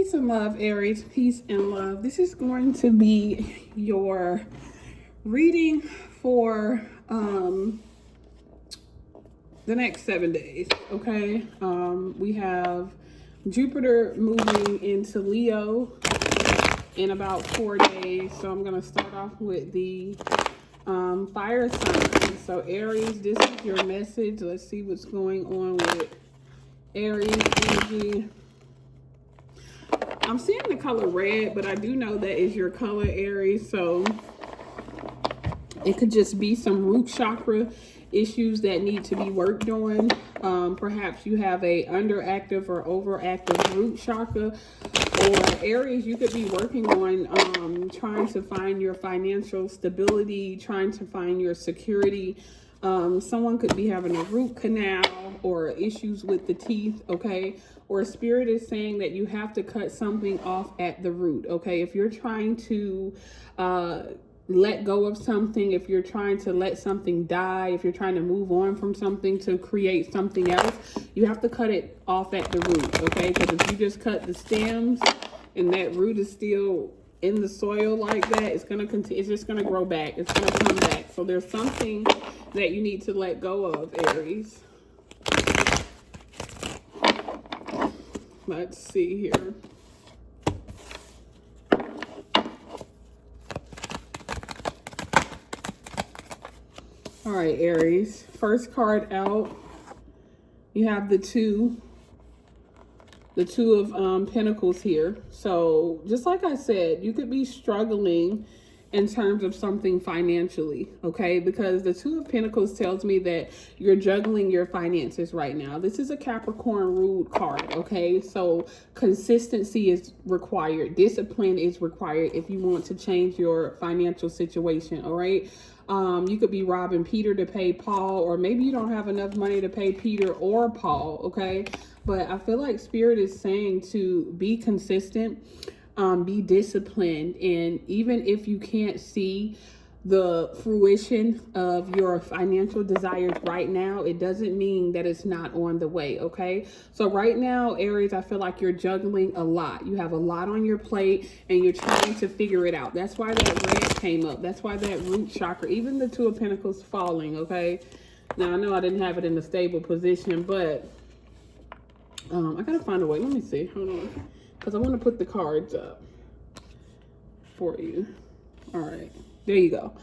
Peace and love, Aries. Peace and love. This is going to be your reading for the next 7 days. Okay. We have Jupiter moving into Leo in about 4 days. So I'm going to start off with the fire signs. So Aries, this is your message. Let's see what's going on with Aries energy. I'm seeing the color red, but I do know that is your color, Aries. So it could just be some root chakra issues that need to be worked on. Perhaps you have a underactive or overactive root chakra. Or Aries, you could be working on trying to find your financial stability, trying to find your security. Someone could be having a root canal or issues with the teeth, okay? Or spirit is saying that you have to cut something off at the root, okay? If you're trying to let go of something, if you're trying to let something die, if you're trying to move on from something to create something else, you have to cut it off at the root, okay? Because if you just cut the stems and that root is still in the soil like that, it's gonna continue. It's just gonna grow back. It's gonna come back. So there's something that you need to let go of, Aries. Let's see here. All right, Aries. First card out. You have the two of Pentacles here. So just like I said, you could be struggling in terms of something financially, okay? Because the Two of Pentacles tells me that you're juggling your finances right now. This is a Capricorn ruled card, okay? So consistency is required. Discipline is required if you want to change your financial situation, all right? You could be robbing Peter to pay Paul, or maybe you don't have enough money to pay Peter or Paul, okay? But I feel like Spirit is saying to be consistent, be disciplined, and even if you can't see the fruition of your financial desires right now, it doesn't mean that it's not on the way, okay? So right now, Aries, I feel like you're juggling a lot. You have a lot on your plate and you're trying to figure it out. That's why that red came up. That's why that root chakra, even the Two of Pentacles falling, okay? Now, I know I didn't have it in a stable position, but I gotta find a way. Let me see. Hold on. Because I want to put the cards up for you. All right. There you go.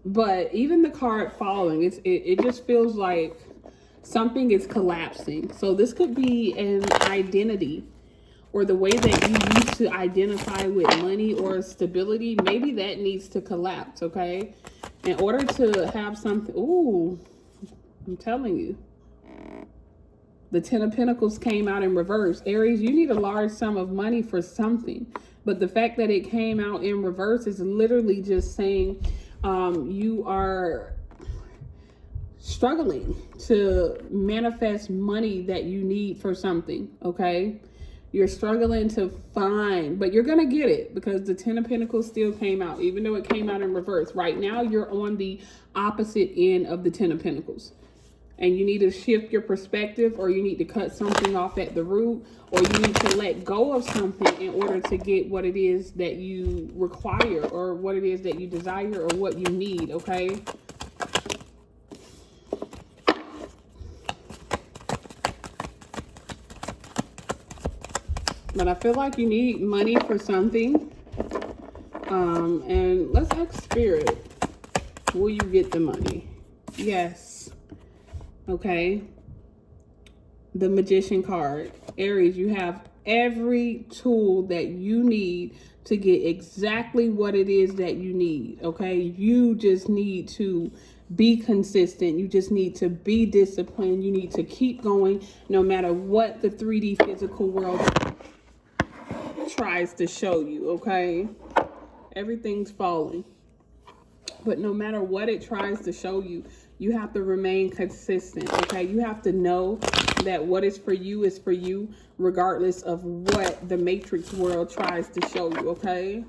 But even the card falling, it just feels like something is collapsing. So this could be an identity or the way that you used to identify with money or stability. Maybe that needs to collapse, okay? In order to have something, ooh, I'm telling you. The Ten of Pentacles came out in reverse. Aries, you need a large sum of money for something. But the fact that it came out in reverse is literally just saying you are struggling to manifest money that you need for something, okay? You're struggling to find, but you're going to get it because the Ten of Pentacles still came out, even though it came out in reverse. Right now, you're on the opposite end of the Ten of Pentacles. And you need to shift your perspective, or you need to cut something off at the root, or you need to let go of something in order to get what it is that you require, or what it is that you desire, or what you need, okay? But I feel like you need money for something. And let's ask Spirit, will you get the money? Yes. Okay, the Magician card. Aries, you have every tool that you need to get exactly what it is that you need, okay? You just need to be consistent. You just need to be disciplined. You need to keep going no matter what the 3D physical world tries to show you, okay? Everything's falling. But no matter what it tries to show you, you have to remain consistent, okay? You have to know that what is for you, regardless of what the matrix world tries to show you, okay?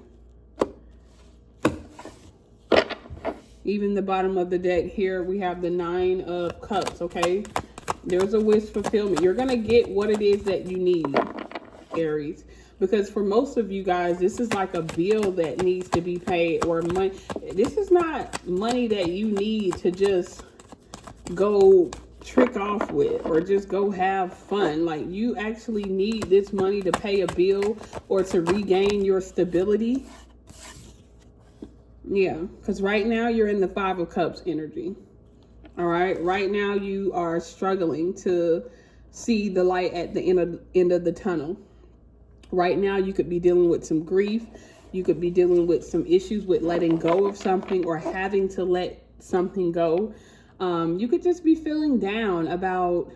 Even the bottom of the deck here, we have the Nine of Cups, okay? There's a wish fulfillment. You're going to get what it is that you need. Aries, because for most of you guys, this is like a bill that needs to be paid, or money. This is not money that you need to just go trick off with or just go have fun. Like, you actually need this money to pay a bill or to regain your stability. Yeah, because right now you're in the Five of Cups energy. All right, right now you are struggling to see the light at the end of the tunnel. Right now you could be dealing with some grief. You could be dealing with some issues with letting go of something or having to let something go. You could just be feeling down about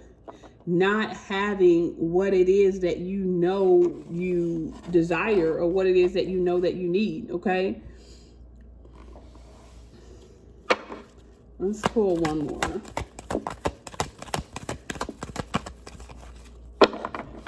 not having what it is that you know you desire, or what it is that you know that you need, okay? Let's pull one more.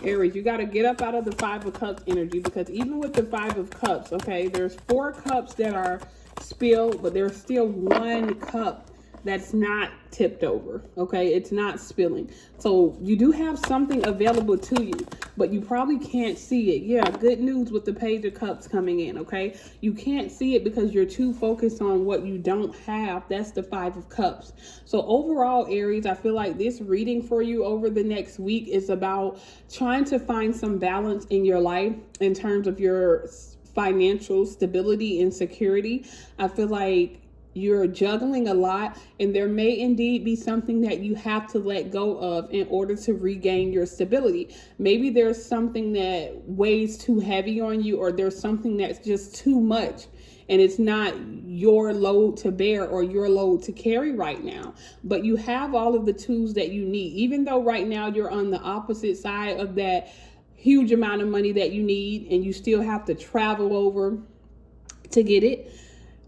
Aries, you got to get up out of the Five of Cups energy, because even with the Five of Cups, okay, there's 4 cups that are spilled, but there's still 1 cup that's not tipped over, okay? It's not spilling. So you do have something available to you, but you probably can't see it. Yeah, good news with the Page of Cups coming in, okay? You can't see it because you're too focused on what you don't have. That's the Five of Cups. So overall, Aries, I feel like this reading for you over the next week is about trying to find some balance in your life in terms of your financial stability and security. I feel like you're juggling a lot, and there may indeed be something that you have to let go of in order to regain your stability. Maybe there's something that weighs too heavy on you, or there's something that's just too much and it's not your load to bear or your load to carry right now. But you have all of the tools that you need, even though right now you're on the opposite side of that huge amount of money that you need, and you still have to travel over to get it.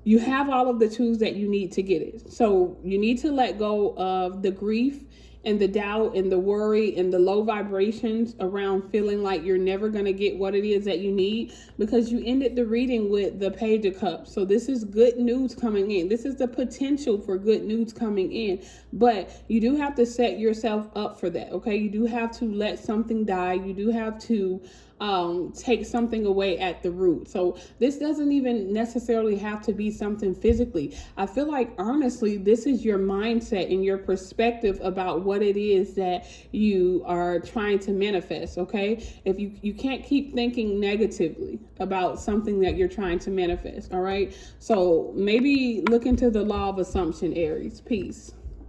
You have all of the tools that you need to get it. So you need to let go of the grief and the doubt and the worry and the low vibrations around feeling like you're never going to get what it is that you need, because you ended the reading with the Page of Cups. So this is good news coming in. This is the potential for good news coming in, but you do have to set yourself up for that, okay? You do have to let something die. You do have to take something away at the root. So this doesn't even necessarily have to be something physically. I feel like, honestly, this is your mindset and your perspective about what it is that you are trying to manifest, okay? If you can't keep thinking negatively about something that you're trying to manifest, all right? So maybe look into the law of assumption, Aries. Peace.